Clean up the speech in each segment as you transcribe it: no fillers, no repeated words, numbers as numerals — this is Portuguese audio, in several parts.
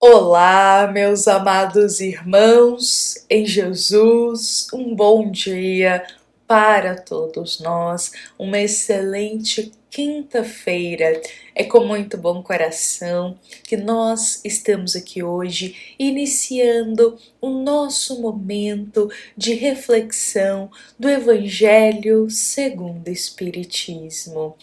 Olá, meus amados irmãos em Jesus, um bom dia para todos nós, uma excelente quinta-feira. É com muito bom coração que nós estamos aqui hoje, iniciando o nosso momento de reflexão do Evangelho segundo o Espiritismo.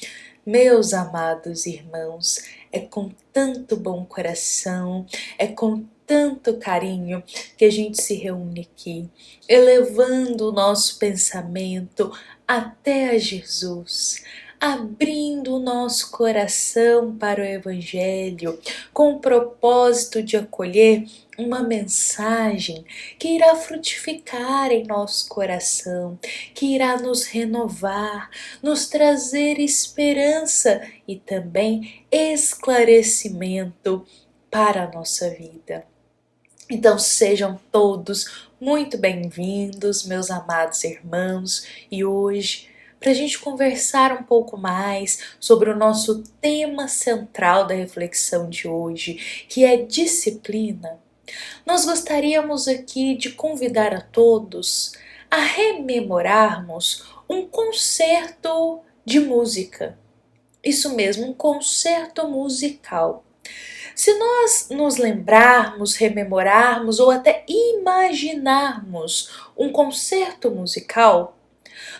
Meus amados irmãos, é com tanto bom coração, é com tanto carinho que a gente se reúne aqui, elevando o nosso pensamento até a Jesus, abrindo o nosso coração para o Evangelho, com o propósito de acolher uma mensagem que irá frutificar em nosso coração, que irá nos renovar, nos trazer esperança e também esclarecimento para a nossa vida. Então sejam todos muito bem-vindos, meus amados irmãos, e hoje, para a gente conversar um pouco mais sobre o nosso tema central da reflexão de hoje, que é disciplina, nós gostaríamos aqui de convidar a todos a rememorarmos um concerto de música. Isso mesmo, um concerto musical. Se nós nos lembrarmos, rememorarmos ou até imaginarmos um concerto musical,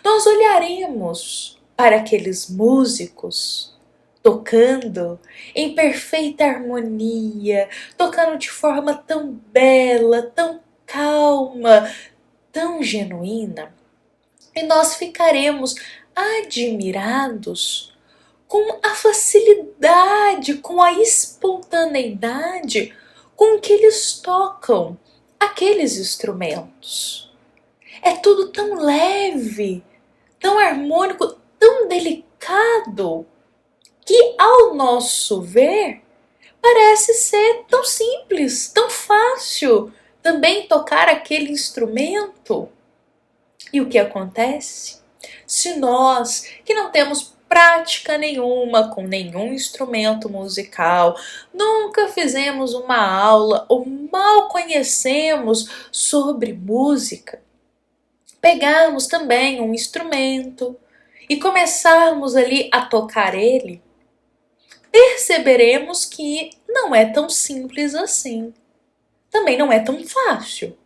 nós olharemos para aqueles músicos tocando em perfeita harmonia, tocando de forma tão bela, tão calma, tão genuína, e nós ficaremos admirados com a facilidade, com a espontaneidade com que eles tocam aqueles instrumentos. É tudo tão leve, tão harmônico, tão delicado, que ao nosso ver parece ser tão simples, tão fácil também tocar aquele instrumento. E o que acontece? Se nós, que não temos prática nenhuma com nenhum instrumento musical, nunca fizemos uma aula ou mal conhecemos sobre música, pegarmos também um instrumento e começarmos ali a tocar ele, perceberemos que não é tão simples assim. Também não é tão fácil.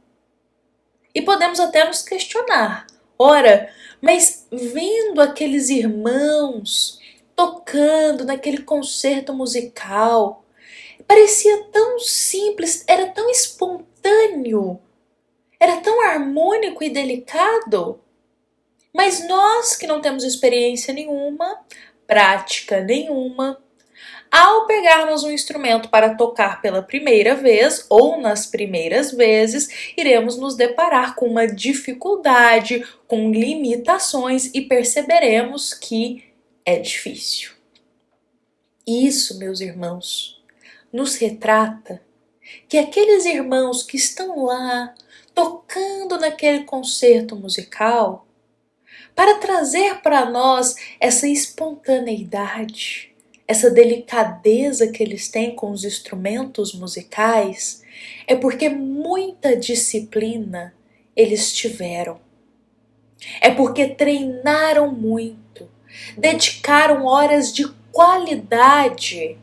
E podemos até nos questionar: ora, mas vendo aqueles irmãos tocando naquele concerto musical, parecia tão simples, era tão espontâneo, era tão harmônico e delicado. Mas nós que não temos experiência nenhuma, prática nenhuma, ao pegarmos um instrumento para tocar pela primeira vez ou nas primeiras vezes, iremos nos deparar com uma dificuldade, com limitações e perceberemos que é difícil. Isso, meus irmãos, nos retrata que aqueles irmãos que estão lá tocando naquele concerto musical, para trazer para nós essa espontaneidade, essa delicadeza que eles têm com os instrumentos musicais, é porque muita disciplina eles tiveram. É porque treinaram muito, dedicaram horas de qualidade,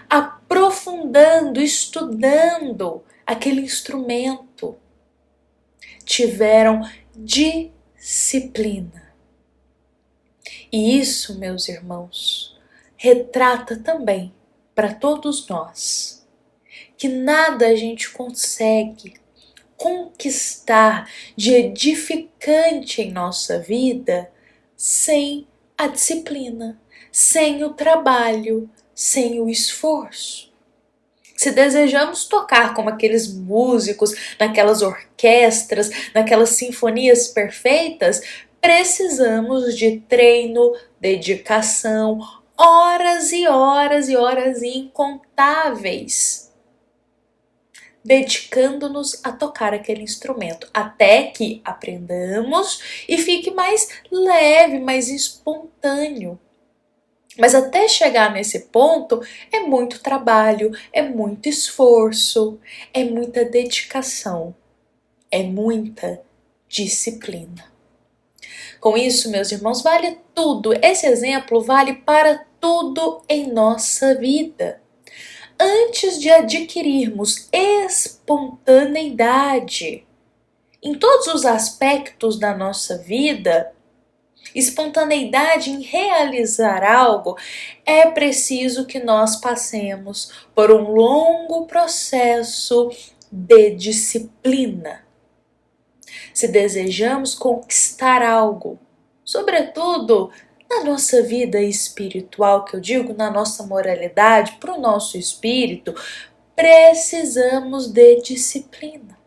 aprofundando, estudando aquele instrumento. Tiveram disciplina. E isso, meus irmãos, retrata também para todos nós que nada a gente consegue conquistar de edificante em nossa vida sem a disciplina, sem o trabalho, sem o esforço. Se desejamos tocar como aqueles músicos, naquelas orquestras, naquelas sinfonias perfeitas, precisamos de treino, dedicação, horas e horas e horas incontáveis, dedicando-nos a tocar aquele instrumento, até que aprendamos e fique mais leve, mais espontâneo. Mas até chegar nesse ponto é muito trabalho, é muito esforço, é muita dedicação, é muita disciplina. Com isso, meus irmãos, vale tudo. Esse exemplo vale para tudo em nossa vida. Antes de adquirirmos espontaneidade em todos os aspectos da nossa vida, espontaneidade em realizar algo, é preciso que nós passemos por um longo processo de disciplina. Se desejamos conquistar algo, sobretudo na nossa vida espiritual, que eu digo, na nossa moralidade, para o nosso espírito, precisamos de disciplina.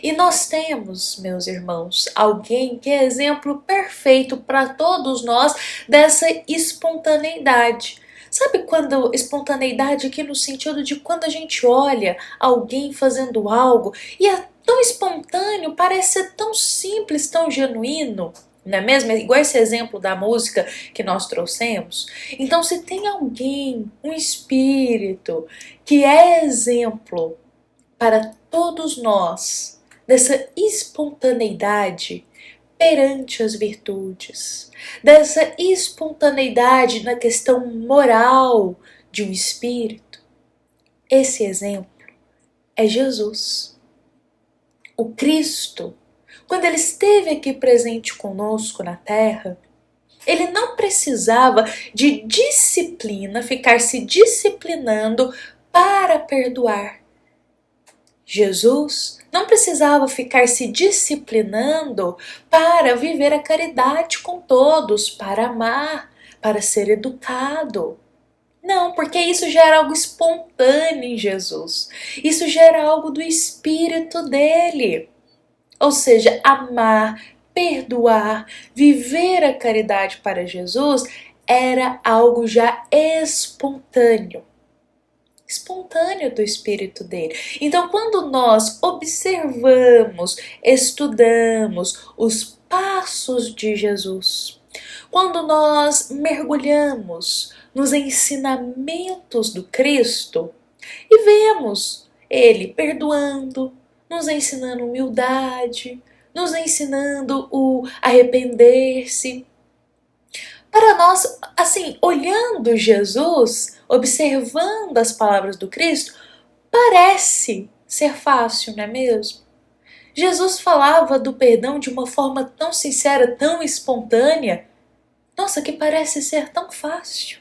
E nós temos, meus irmãos, alguém que é exemplo perfeito para todos nós dessa espontaneidade. Sabe quando espontaneidade aqui no sentido de quando a gente olha alguém fazendo algo e é tão espontâneo, parece ser tão simples, tão genuíno, não é mesmo? É igual esse exemplo da música que nós trouxemos. Então, se tem alguém, um espírito, que é exemplo para todos nós dessa espontaneidade perante as virtudes, dessa espontaneidade na questão moral de um espírito, esse exemplo é Jesus. O Cristo, quando ele esteve aqui presente conosco na terra, ele não precisava de disciplina, ficar se disciplinando para perdoar. Jesus não precisava ficar se disciplinando para viver a caridade com todos, para amar, para ser educado. Não, porque isso já era algo espontâneo em Jesus. Isso já era algo do espírito dele. Ou seja, amar, perdoar, viver a caridade para Jesus era algo já espontâneo do espírito dele. Então, quando nós observamos, estudamos os passos de Jesus, quando nós mergulhamos nos ensinamentos do Cristo e vemos ele perdoando, nos ensinando humildade, nos ensinando o arrepender-se, para nós, assim, olhando Jesus, observando as palavras do Cristo, parece ser fácil, não é mesmo? Jesus falava do perdão de uma forma tão sincera, tão espontânea, nossa, que parece ser tão fácil.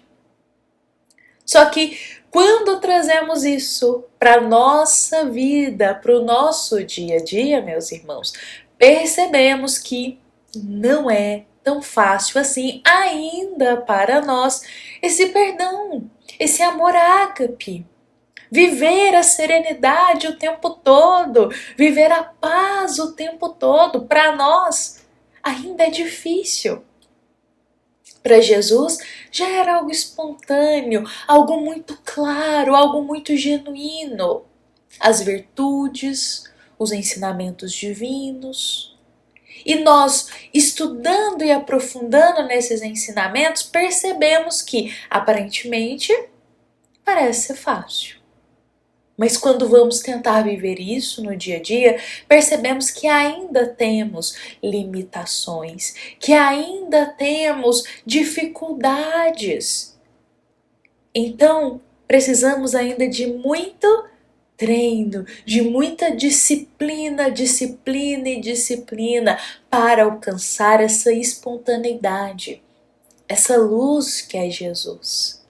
Só que quando trazemos isso para a nossa vida, para o nosso dia a dia, meus irmãos, percebemos que não é tão fácil assim ainda para nós esse perdão, esse amor ágape. Viver a serenidade o tempo todo, viver a paz o tempo todo, para nós ainda é difícil. Para Jesus já era algo espontâneo, algo muito claro, algo muito genuíno. As virtudes, os ensinamentos divinos. E nós, estudando e aprofundando nesses ensinamentos, percebemos que, aparentemente, parece ser fácil. Mas quando vamos tentar viver isso no dia a dia, percebemos que ainda temos limitações, que ainda temos dificuldades. Então, precisamos ainda de muito treino, de muita disciplina, disciplina e disciplina para alcançar essa espontaneidade, essa luz que é Jesus.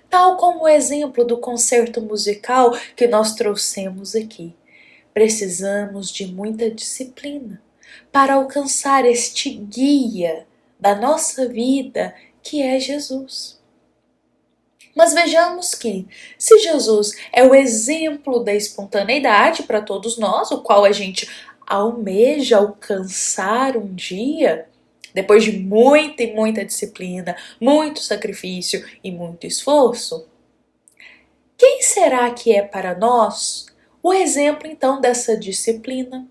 Tal como o exemplo do concerto musical que nós trouxemos aqui. Precisamos de muita disciplina para alcançar este guia da nossa vida que é Jesus. Mas vejamos que, se Jesus é o exemplo da espontaneidade para todos nós, o qual a gente almeja alcançar um dia, depois de muita e muita disciplina, muito sacrifício e muito esforço, quem será que é para nós o exemplo então dessa disciplina?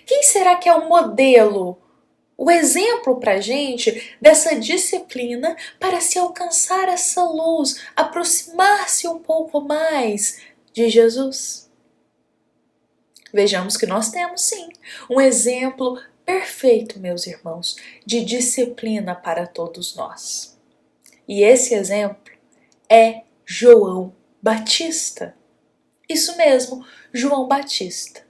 Quem será que é o modelo, o exemplo para a gente dessa disciplina para se alcançar essa luz, aproximar-se um pouco mais de Jesus. Vejamos que nós temos sim um exemplo perfeito, meus irmãos, de disciplina para todos nós. E esse exemplo é João Batista. Isso mesmo, João Batista.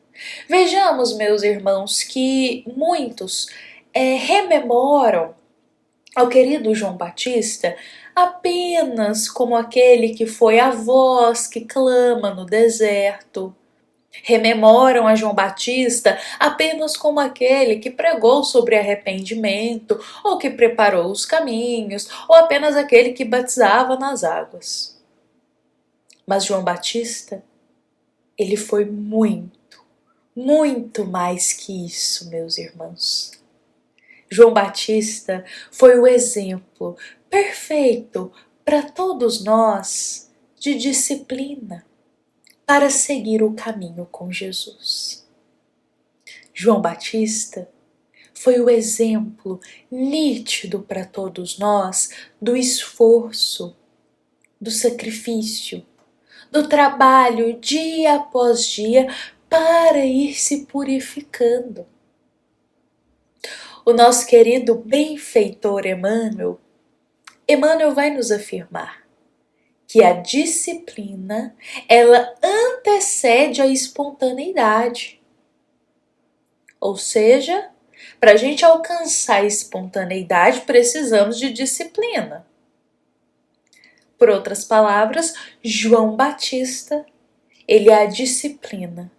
Vejamos, meus irmãos, que muitos rememoram ao querido João Batista apenas como aquele que foi a voz que clama no deserto. Rememoram a João Batista apenas como aquele que pregou sobre arrependimento, ou que preparou os caminhos, ou apenas aquele que batizava nas águas. Mas João Batista, ele foi muito mais que isso, meus irmãos. João Batista foi o exemplo perfeito para todos nós de disciplina para seguir o caminho com Jesus. João Batista foi o exemplo nítido para todos nós do esforço, do sacrifício, do trabalho dia após dia para ir se purificando. O nosso querido benfeitor Emmanuel vai nos afirmar que a disciplina, ela antecede a espontaneidade. Ou seja, para a gente alcançar a espontaneidade, precisamos de disciplina. Por outras palavras, João Batista, ele é a disciplina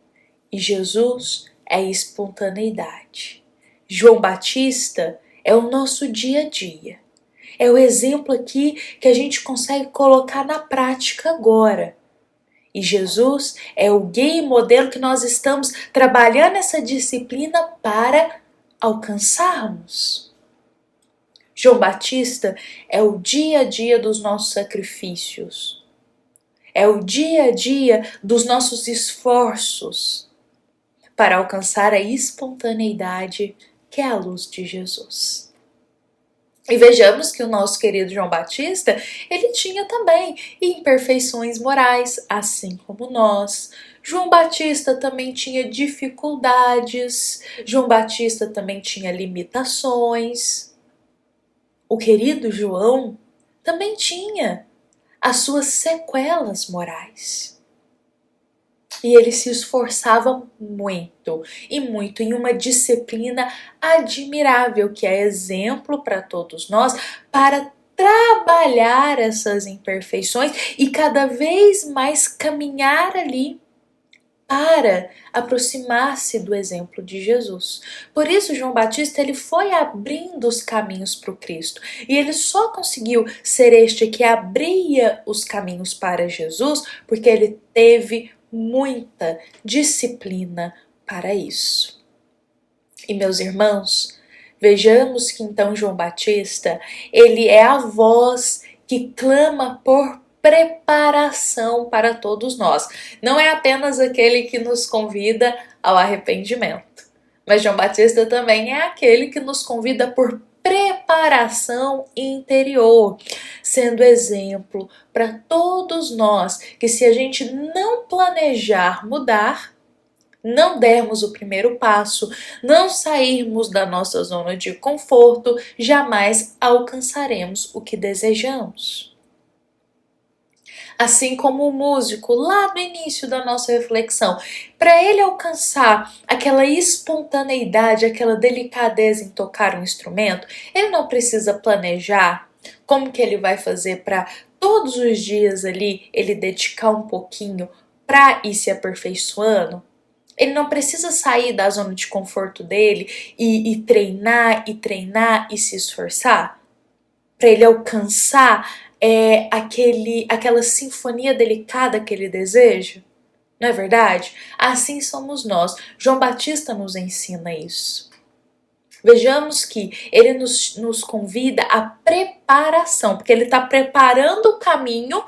e Jesus é a espontaneidade. João Batista é o nosso dia a dia. É o exemplo aqui que a gente consegue colocar na prática agora. E Jesus é o guia e modelo que nós estamos trabalhando essa disciplina para alcançarmos. João Batista é o dia a dia dos nossos sacrifícios. É o dia a dia dos nossos esforços para alcançar a espontaneidade que é a luz de Jesus. E vejamos que o nosso querido João Batista, ele tinha também imperfeições morais, assim como nós. João Batista também tinha dificuldades, João Batista também tinha limitações. O querido João também tinha as suas sequelas morais. E ele se esforçava muito em uma disciplina admirável, que é exemplo para todos nós, para trabalhar essas imperfeições e cada vez mais caminhar ali para aproximar-se do exemplo de Jesus. Por isso, João Batista ele foi abrindo os caminhos para o Cristo. E ele só conseguiu ser este que abria os caminhos para Jesus porque ele teve muita disciplina para isso. E meus irmãos, vejamos que então João Batista, ele é a voz que clama por preparação para todos nós. Não é apenas aquele que nos convida ao arrependimento, mas João Batista também é aquele que nos convida por preparação interior, sendo exemplo para todos nós que se a gente não planejar mudar, não dermos o primeiro passo, não sairmos da nossa zona de conforto, jamais alcançaremos o que desejamos. Assim como o músico, lá no início da nossa reflexão, para ele alcançar aquela espontaneidade, aquela delicadeza em tocar um instrumento, ele não precisa planejar como que ele vai fazer para todos os dias ali ele dedicar um pouquinho para ir se aperfeiçoando. Ele não precisa sair da zona de conforto dele e treinar e se esforçar para ele alcançar aquela sinfonia delicada que ele deseja. Não é verdade? Assim somos nós. João Batista nos ensina isso. Vejamos que ele nos convida à preparação, porque ele está preparando o caminho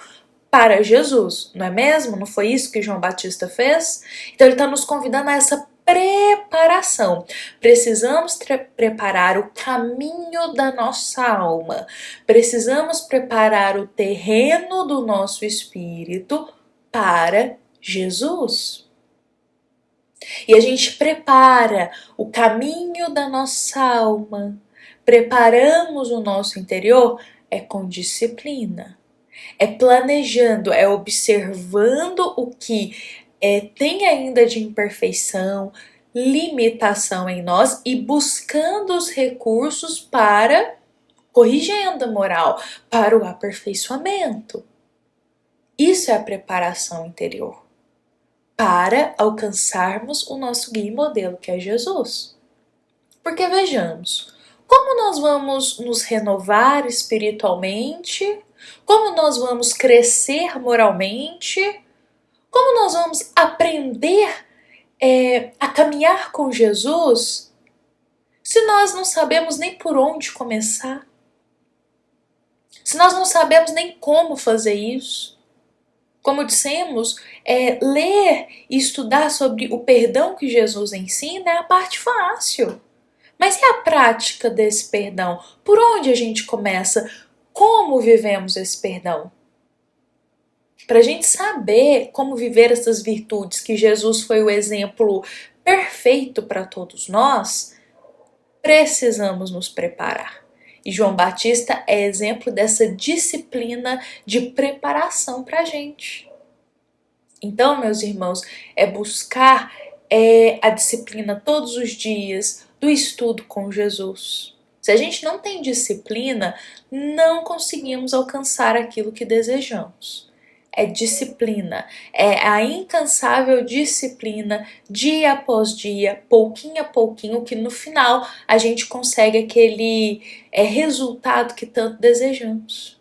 para Jesus, não é mesmo? Não foi isso que João Batista fez? Então ele está nos convidando a essa preparação. Precisamos preparar o caminho da nossa alma. Precisamos preparar o terreno do nosso espírito para Jesus. E a gente prepara o caminho da nossa alma, preparamos o nosso interior com disciplina, planejando, observando o que tem ainda de imperfeição, limitação em nós e buscando os recursos para corrigenda moral, para o aperfeiçoamento. Isso é a preparação interior para alcançarmos o nosso guia e modelo, que é Jesus. Porque vejamos, como nós vamos nos renovar espiritualmente, como nós vamos crescer moralmente, como nós vamos aprender a caminhar com Jesus, se nós não sabemos nem por onde começar, se nós não sabemos nem como fazer isso. Como dissemos, ler e estudar sobre o perdão que Jesus ensina é a parte fácil. Mas e a prática desse perdão? Por onde a gente começa? Como vivemos esse perdão? Para a gente saber como viver essas virtudes, que Jesus foi o exemplo perfeito para todos nós, precisamos nos preparar. E João Batista é exemplo dessa disciplina de preparação para a gente. Então, meus irmãos, buscar a disciplina todos os dias do estudo com Jesus. Se a gente não tem disciplina, não conseguimos alcançar aquilo que desejamos. É disciplina, é a incansável disciplina, dia após dia, pouquinho a pouquinho, que no final a gente consegue aquele resultado que tanto desejamos.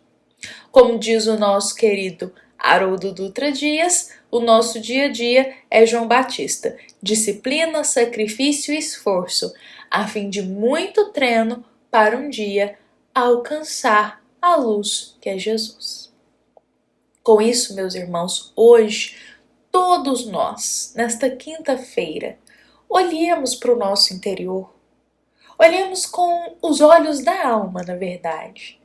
Como diz o nosso querido Haroldo Dutra Dias, o nosso dia a dia é João Batista. Disciplina, sacrifício e esforço, a fim de muito treino para um dia alcançar a luz que é Jesus. Com isso, meus irmãos, hoje, todos nós, nesta quinta-feira, olhemos para o nosso interior. Olhemos com os olhos da alma, na verdade.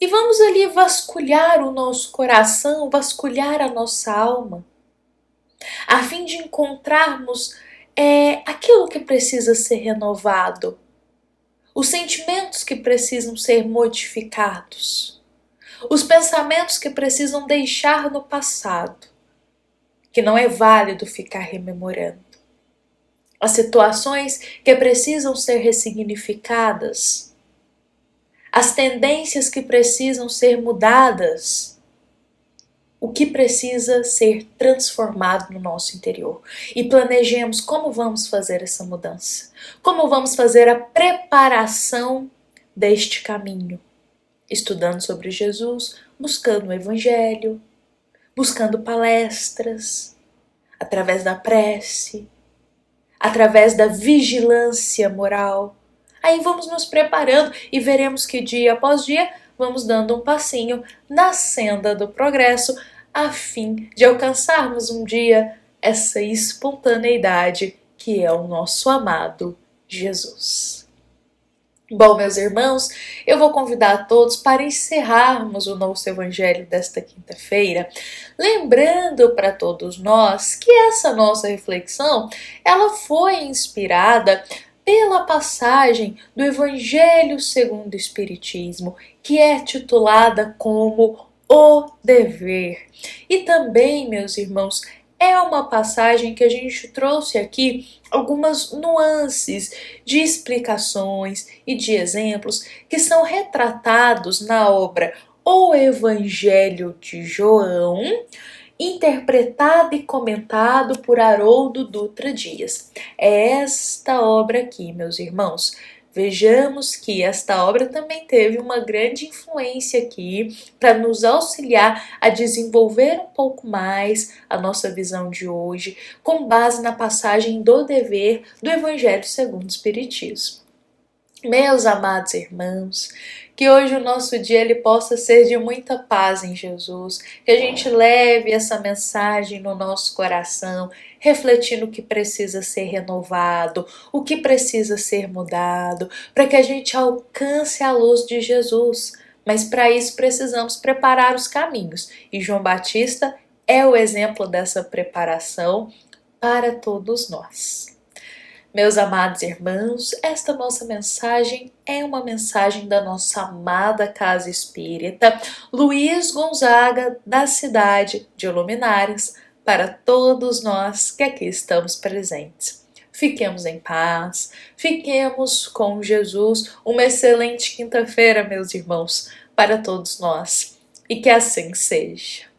E vamos ali vasculhar o nosso coração, vasculhar a nossa alma, a fim de encontrarmos aquilo que precisa ser renovado, os sentimentos que precisam ser modificados, os pensamentos que precisam deixar no passado, que não é válido ficar rememorando, as situações que precisam ser ressignificadas, as tendências que precisam ser mudadas, o que precisa ser transformado no nosso interior. E planejemos como vamos fazer essa mudança, como vamos fazer a preparação deste caminho, estudando sobre Jesus, buscando o Evangelho, buscando palestras, através da prece, através da vigilância moral. Aí vamos nos preparando e veremos que dia após dia vamos dando um passinho na senda do progresso, a fim de alcançarmos um dia essa espontaneidade que é o nosso amado Jesus. Bom, meus irmãos, eu vou convidar a todos para encerrarmos o nosso Evangelho desta quinta-feira, lembrando para todos nós que essa nossa reflexão, ela foi inspirada pela passagem do Evangelho segundo o Espiritismo, que é titulada como O Dever. E também, meus irmãos, é uma passagem que a gente trouxe aqui algumas nuances de explicações e de exemplos que são retratados na obra O Evangelho de João, interpretado e comentado por Haroldo Dutra Dias. É esta obra aqui, meus irmãos. Vejamos que esta obra também teve uma grande influência aqui para nos auxiliar a desenvolver um pouco mais a nossa visão de hoje, com base na passagem do dever do Evangelho segundo o Espiritismo. Meus amados irmãos, que hoje o nosso dia ele possa ser de muita paz em Jesus, que a gente leve essa mensagem no nosso coração, refletindo o que precisa ser renovado, o que precisa ser mudado, para que a gente alcance a luz de Jesus. Mas para isso precisamos preparar os caminhos, e João Batista é o exemplo dessa preparação para todos nós. Meus amados irmãos, esta nossa mensagem é uma mensagem da nossa amada Casa Espírita Luiz Gonzaga, da cidade de Luminares, para todos nós que aqui estamos presentes. Fiquemos em paz, fiquemos com Jesus. Uma excelente quinta-feira, meus irmãos, para todos nós. E que assim seja.